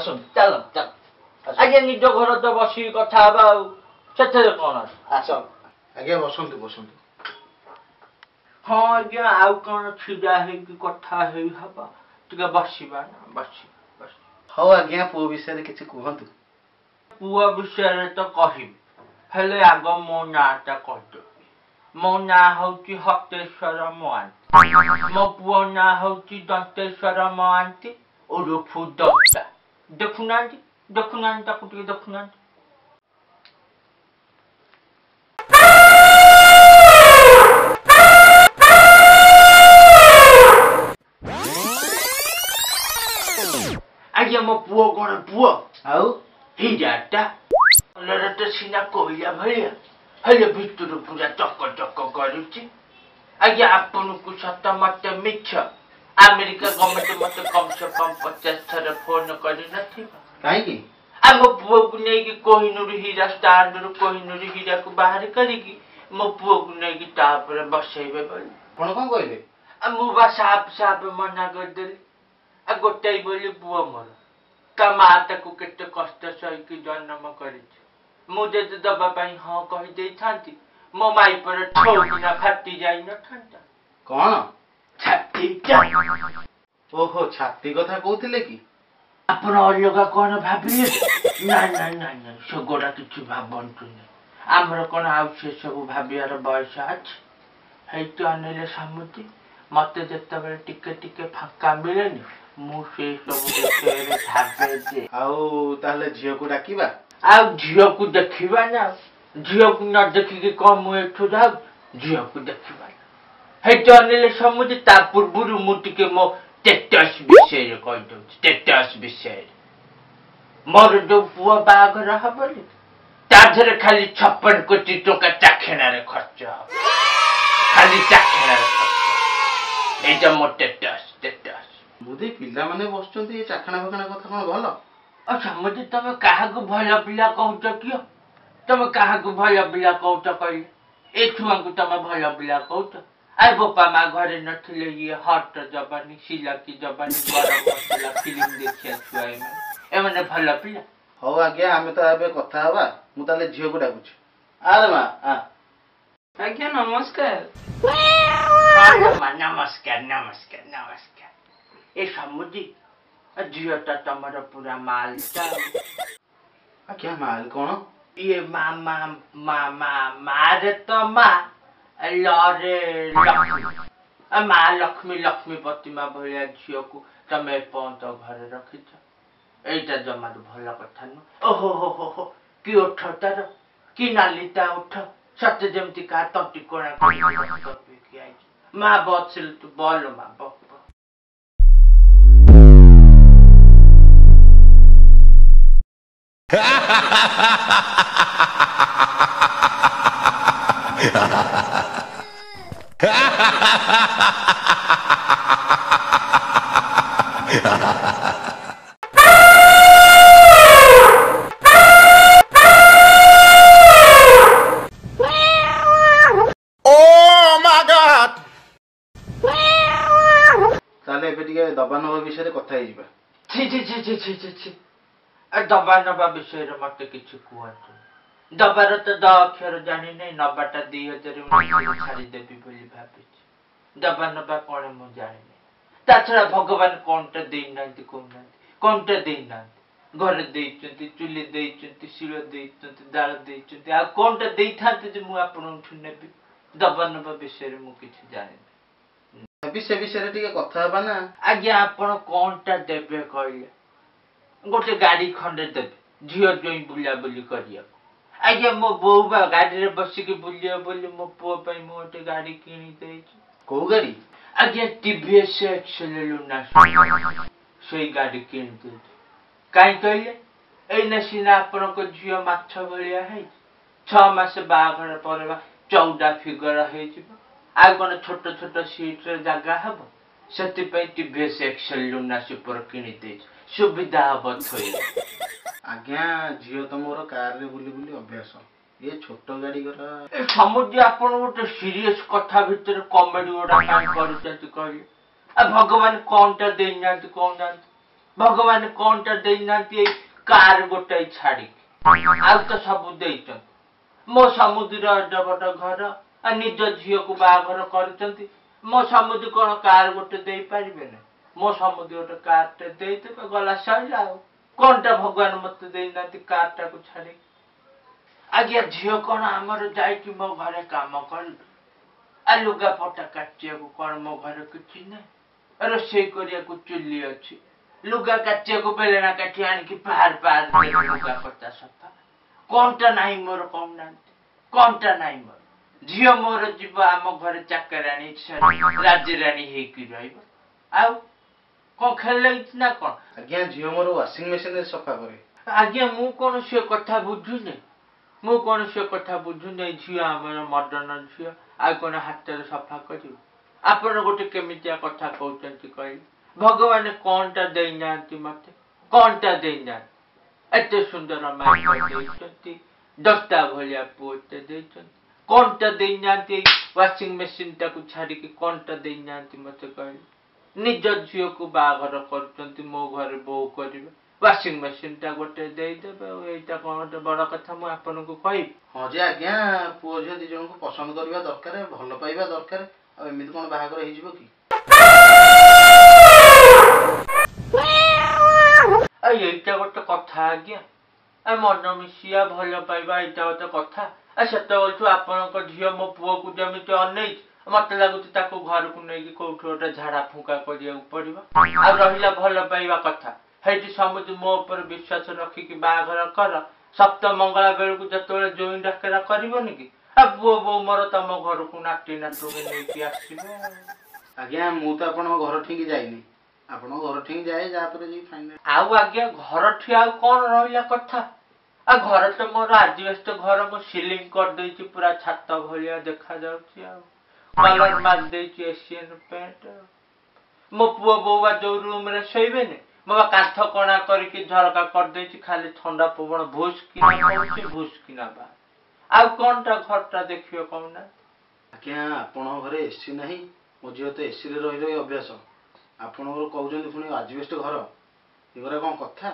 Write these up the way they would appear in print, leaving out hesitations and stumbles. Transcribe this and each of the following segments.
ବସନ୍ତୁ ଚାଲ ଚାଲ ଆଜ୍ଞା ନିଜ ଘର ତ ବସିକି କଥା ହେବା ଆଉ ସେଥିରେ କଣ ଅଛି ଆସ ଆଜ୍ଞା ବସନ୍ତୁ ବସନ୍ତୁ ହଁ ଆଜ୍ଞା ଆଉ କଣ ଛିଡା ହେଇକି କଥା ହେଇ ହବ ଟିକେ ବସିବା ନା ବସିବା ହଉ ଆଜ୍ଞା ପୁଅ ବିଷୟରେ କିଛି କୁହନ୍ତୁ ପୁଅ ବିଷୟରେ ତ କହିବି ହେଲେ ଆଗ ମୋ ନାଁଟା କହିଦେବି ମୋ ନାଁ ହଉଛି ହତେଶ୍ୱର ମହାନ୍ତି ମୋ ପୁଅ ନାଁ ହଉଛି ଦନ୍ତେଶ୍ୱର ମହାନ୍ତି ଓରଫ ଦନ୍ତା ଦେଖୁନାହାନ୍ତି ତାକୁ ଟିକେ ଦେଖୁନାହାନ୍ତି ଆଜ୍ଞା ମୋ ପୁଅ କଣ ପୁଅ ଆଉ ହିରାଟା କଲର ତ ସିନା କୋଇଲା ଭଳିଆ ହେଲେ ଭିତରୁ ପୁରା ଚକ ଚକ କରୁଛି ଆଜ୍ଞା ଆପଣଙ୍କୁ ସତ ମତେ ମିଛ ଆମେରିକା ଗଭର୍ଣ୍ଣମେଣ୍ଟ ମତେ କମ ସେ କମ 50 ଥର ଫୋନ କରିନଥିବ କାହିଁକି ଆମ ପୁଅକୁ ନେଇକି କୋହିନୂର ହୀରା ଷ୍ଟାଣ୍ଡରୁ କୋହିନୂର ହୀରାକୁ ବାହାର କରିକି ମୋ ପୁଅକୁ ନେଇକି ତା ଉପରେ ବସେଇବେ ବୋଲି ଆପଣ କଣ କହିଲେ ମୁଁ ବା ସାପ ମନା କରିଦେଲି ଆଉ ଗୋଟାଇ ବୋଲି ପୁଅ ମୋର ତା ମା ତାକୁ କେତେ କଷ୍ଟ ସହିକି ଜନ୍ମ କରିଛି ମୁଁ ଯଦି ଦବା ପାଇଁ ହଁ କହିଦେଇଥାନ୍ତି ମୋ ମାଇପର ଠୋକିନା ଫାଟି ଯାଇନଥାନ୍ତା କଣ ଛାତିଟା ଓହୋ ଛାତି କଥା କହୁଥିଲେ କି ଆପଣ ଅଲଗା କଣ ଭାବିଲେ ନାଇଁ ସେଗୁଡା କିଛି ଭାବନ୍ତୁନି ଆମର କଣ ଆଉ ସେ ସବୁ ଭାବିବାର ବୟସ ଅଛି ହେଇଠି ଅନେଇଲେ ସମୁଦି ମତେ ଯେତେବେଳେ ଟିକେ ଟିକେ ଫାଙ୍କା ମିଳେନି ମୁଁ ସେ ସବୁ ବିଷୟରେ ଭାବେ ଯେ ଆଉ ତାହେଲେ ଝିଅକୁ ଡାକିବା ଆଉ ଝିଅକୁ ଦେଖିବା ନା ଝିଅକୁ ନ ଦେଖିକି କଣ ମୁଁ ଏଠୁ ଯାଉ ଝିଅକୁ ଦେଖିବା ନା ହେଇଠି ଅନେଇଲେ ସମୁଦି ତା ପୂର୍ବରୁ ମୁଁ ଟିକେ ମୋ ଷ୍ଟେଟସ୍ ବିଷୟରେ କହିଦଉଛି ଷ୍ଟେଟସ୍ ବିଷୟରେ ମୋର ଯୋଉ ପୁଅ ବାହାଘର ହବନି ତା ଦେହରେ ଖାଲି 56 କୋଟି ଟଙ୍କା ଚାଖେଣାରେ ଖର୍ଚ୍ଚ ହବ ଖାଲି ଚାଖେଣାରେ ଖର୍ଚ୍ଚ এইটা ମୋ ଷ୍ଟେଟସ୍ ବୁଧି ପିଲାମାନେ ବସୁଛନ୍ତି ଏ ଚାଖଣା ଫାଖଣା କଥା କଣ ଭଲ ସମୁଦି ତମେ କାହାକୁ ଭଲ ପିଲା କହୁଛ କିଅ ତମେ କାହାକୁ ଭଲ ପିଲା କହୁଛ କହିଲେ ଏ ଛୁଆଙ୍କୁ ତମେ ଭଲ ପିଲା କହୁଛ ଆରେ ବୋପା ମା ଘରେ ନଥିଲେ ଇଏ ହଟ ଜବାନି ସିଲାକି ଜବାନି ଗରମ ମସଲା ଫିଲ୍ମ ଦେଖିବା ଛୁଆ ଏମାନେ ଭଲ ପିଲା ହଉ ଆଜ୍ଞା ଆମେ ତ ଏବେ କଥା ହବା ମୁଁ ତାହେଲେ ଝିଅକୁ ଡାକୁଛି ଆରେ ମା ଆଜ୍ଞା ନମସ୍କାର ନମସ୍କାର ଏ ସମୁଦି ଝିଅଟା ତମର ପୁରା ମାଲଟା ଆଜ୍ଞା ମାଲ କଣ ଇଏ ମାରେ ତ ମା ଲରେ ମା ଲକ୍ଷ୍ମୀ ପ୍ରତିମା ଭଳିଆ ଝିଅକୁ ତମେ ଏପର୍ଯ୍ୟନ୍ତ ଘରେ ରଖିଛ ଏଇଟା ଜମାରୁ ଭଲ କଥା ନୁହଁ ଓହୋ କି ଓଠ ତାର କି ନାଲିତା ଓଠ ସତେ ଯେମିତି କାହା ତଣ୍ଟି କୋଣା ମା ବସିଲୁ ତୁ ବଲ ମା ବ ତାହେଲେ ଏବେ ଟିକେ ଦବା ନବା ବିଷୟରେ କଥା ହେଇଯିବା ଛି ଦବା ନବା ବିଷୟରେ ମତେ କିଛି କୁହନ୍ତୁ ଦବାର ତ ଦ ଅକ୍ଷର ଜାଣିନି ନବାଟା 2019 ଛାଡିଦେବି ବୋଲି ଭାବିଛି ଦବା ନବା କଣ ମୁଁ ଜାଣିନି ତା ଛଡା ଭଗବାନ କଣଟା ଦେଇନାହାନ୍ତି କହୁନାହାନ୍ତି କଣଟା ଦେଇନାହାନ୍ତି ଘରେ ଦେଇଛନ୍ତି ଚୁଲି ଦେଇଛନ୍ତି ଶିଳ ଦେଇଛନ୍ତି ଡାଳ ଦେଇଛନ୍ତି ଆଉ କଣଟା ଦେଇଥାନ୍ତି ଯେ ମୁଁ ଆପଣଙ୍କଠୁ ନେବି ଦବା ନବା ବିଷୟରେ ମୁଁ କିଛି ଜାଣିନି ସେ ବିଷୟରେ ଟିକେ କଥା ହବା ନା ଆଜ୍ଞା ଆପଣ କଣଟା ଦେବେ କହିଲେ ଗୋଟେ ଗାଡି ଖଣ୍ଡେ ଦେବେ ଝିଅ ଜୋଇଁ ବୁଲାବୁଲି କରିବାକୁ ଆଜ୍ଞା ମୋ ବୋଉ ବା ଗାଡିରେ ବସିକି ବୁଲିବ ବୋଲି ମୋ ପୁଅ ପାଇଁ ମୁଁ ଗୋଟେ ଗାଡି କିଣି ଦେଇଛି କୋଉ ଗାଡି ଆଜ୍ଞା TVS Excel ଲୁନା ସେଇ ଗାଡି କିଣି ଦେଇଛି କାହିଁ କହିଲେ ଏଇନା ସିନା ଆପଣଙ୍କ ଝିଅ ମାଛ ଭଳିଆ ହେଇଛି 6 ମାସ ବାହାଘର ପରେ ବା 14 ଫିଗର ହେଇଯିବ ଆଉ କଣ ଛୋଟ ଛୋଟ ସିଟରେ ଜାଗା ହବ ସେଥିପାଇଁ TVS Excel ଲୁନା ସୁପର କିଣି ଦେଇଛି ସୁବିଧା ହବ ଥୋଇଲେ ଆଜ୍ଞା ଝିଅ ତ ମୋର କାରରେ ବୁଲି ବୁଲି ଅଭ୍ୟାସ ଏ ଛୋଟ ଗାଡି ଗଲା ସମୁଦ୍ର ଆପଣ ଗୋଟେ ସିରିୟସ କଥା ଭିତରେ କମେଡି ଗୁଡା କାହିଁ କରୁଛନ୍ତି କହିଲେ ଆଉ ଭଗବାନ କଣଟା ଦେଇନାହାନ୍ତି କହୁନାହାନ୍ତି भगवान कौनटा देना कार गोटे छाड़ी आउ तो सब देचन मो समुद्र एड बड़ घर आ निज झील को बाघर कर मो समुद्र कौन कार गोटे दे पारे ना मो समुद्र गोटे कार दे गला सैला कौनटा भगवान मत देना कार को छाड़ी आज्ञा झील कौन आमर जाइए मो घरे काम कर आ लुगा पटा काटिया कौन मो घर किसी ना रोषे करिया चुली अच्छी लुगा काटिया बेलना काटी आणिकी पार पार लुगा पटा सफा कौनटा नहीं मोर कौन कौनटा नहीं मोर झील मोर जीव आम घर चाकराणी राजराणी होकी रहा कौन खेल लगी ना कौन आज्ञा झील मोर वाशिंग मशीन सफा करे आज्ञा मु कौन से कथा बुझुने मु कौन से कथा बुझुने झील आम मर्डन झील आ कौन हाथ सफा कर आपण गोटे केमितिया कथा कहते कहले भगवान कौनटा देना मत कौनटा देना एत सुंदर माइक दस्ता भाया पुते कौनटा देना वाशिंग मशीन टाक छाड़ी कौनटा देना मत कहले निज झील को बाघर कर मो घर बो कर वाशिंग मशीन टा गोटे देदेवे यहाँ कौन गोटे बड़ कथा मुझे आपन को कह हाँ जे आज्ञा पुओ झील दी जन को पसंद करवा दरकार भल पाइबा दरकार एमती कौन बाहागर हो कि यहीटा गोटे कथा आज्ञा मन मिशिया भल पाइबा यहाँ गोटे कथा से आपण झील मो पुओ को जमी अनै मत लगुच घर को नहीं कौट गोटे झाड़ा फुका करा पड़ा आ रहा भल पाइबा कथा है समुद्र मो ऊपर विश्वास रखिकी बाघर कर सप्त मंगला बेलू जो जोई डाकेरा करबनी कि पुओ बो मोर तम घर को नाटी नाटू नहीं आसवे आज्ञा मु तो आपण घर ठीक जाइनी आपण घर ठीक जाए जापर जी फाइनल आउ आज्ञा घर ठी आ कौन रहा कथा आ घर तो मोर आजबेस्ट घर मु सिलिंग कर देछि पूरा छात भलिया देखा जाउछि आ कलर मार देछि एशियन पेंट मो पुओ बौवा जो रूम रे सोइबे ने मो काठ कणा करके झरका कर देछि खाली ठंडा पवन भूस किना बा आउ कौनटा घरटा देखियो कौन ना आज्ञा आपण घरे एसी नहीं मो झील तो एसी रे रही रही अभ्यास आपण कहते पुणी आजबेस्ट घर ये कौन कथा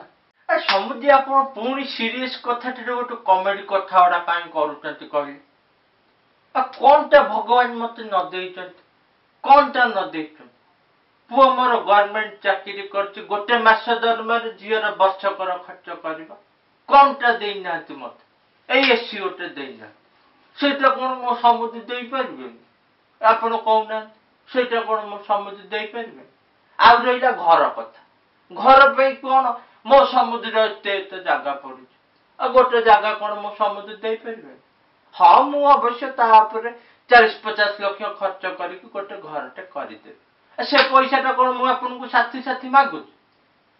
समुद्र आप पुणी सीरीयस कथा गोटे कमेडी कथा गुड़ा करुँच कहले कौनटा भगवान मत न दे कौनटा न दे पुओ मोर गवर्नमेंट चाकरी कर गोटे मास दरमार झीर वर्षकर खर्च कर कौनटा देना मत एसी गोटे देना सेटा कौन मो समुद्र दे पारे आपण कहना सेटा कौन मो समुद्र दे पारे आ रहा घर कथा घर पे कौन मो समुद्र एत जगह पड़ गोटे जगह कौन मो समुद्र दे पारे हाँ मु अवश्य 40-50 लाख खर्च करके गोटे घरटे करदेवी से पैसा कौन मुझे साथी साथी मागुच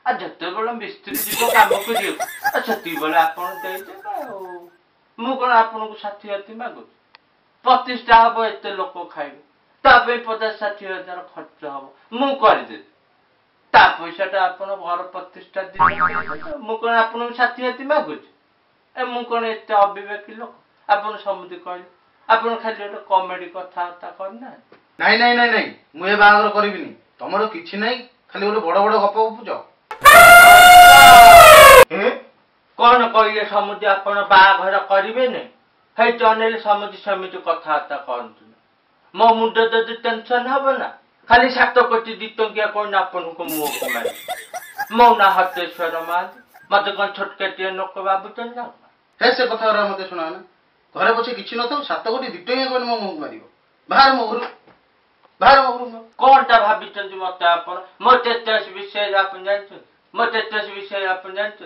आ जिते बड़े मिस्त्री जीव कम कर आपड़े मु कौन आपन को साथी साथी मागुच 25टा हम एत लोक खाइबे 50-60 हजार खर्च हम मु करदेवी ता पैसा आप घर 25टा दिन मु कौन आपन साथी साथी मागुच मु कौन एत अविवेकी लोक आपन समुद्र कहले आपन खाली गोटे कमेडी कथबार्ता करना नहीं नहीं नहीं नहीं मुझे बाहागर करिबिनी तमरो किछि नहीं खाली गोटे बड़ बड़ गप गपुच कौन कहले समुद्र आपन बाहागर करिबे ने हे चनेल समुद्र समिति कथबार्ता करतु मो मुंड जदि टेंशन हबो ना खाली 7 कोटी 2 टंकिया कौन आपन को मुंह को मारे मो ना हतेश्वर मान मत कौन छोटकेटिए लोक बाबुचन ना हे से कथा रा मते सुना ना घरे पछे किछि न तो 7 कोटी 2 टंकिया कोन मो मुंह मारियो बाहर मो घर कौनटा भावी मत आप मो 33 विषय आप जानते मो 33 विषय आप जानते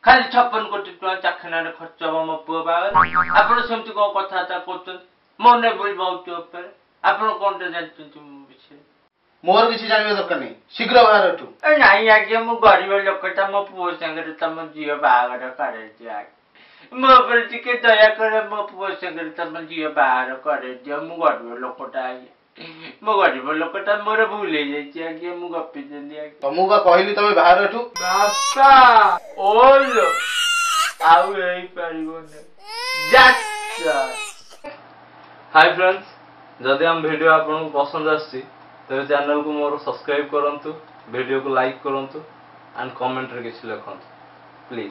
खाली 56 कोटी टका चाखना खर्च हम मो पुओ बागर आप सेमती कौन कथबार्ता कर मन बोल बहुत आप कौन जानते विषय मोर किसी जानवे दरकार नहीं शीघ्र बाहर एठू नहीं आज्ञा मो गरीब लोकटा मो पुओ संगे तुम झील बागर करे मो पर टिके दया करे मो पुओ संगे तुम झील बाहर करे दियो मो गरीब लोकटा मो गरीब लोकटा मोर भूल आज्ञा मु गपी देली तुमको बा कहली तमे बाहर एठू बापा ओलो आउ एई परिबो ने जाच्छा हाय फ्रेंड्स जदि हम वीडियो आपन पसंद आसी तेरे चैनल को मोर सब्सक्राइब करंतु वीडियो को लाइक करंतु and comment ରେ କିଛି ଲେଖନ୍ତୁ।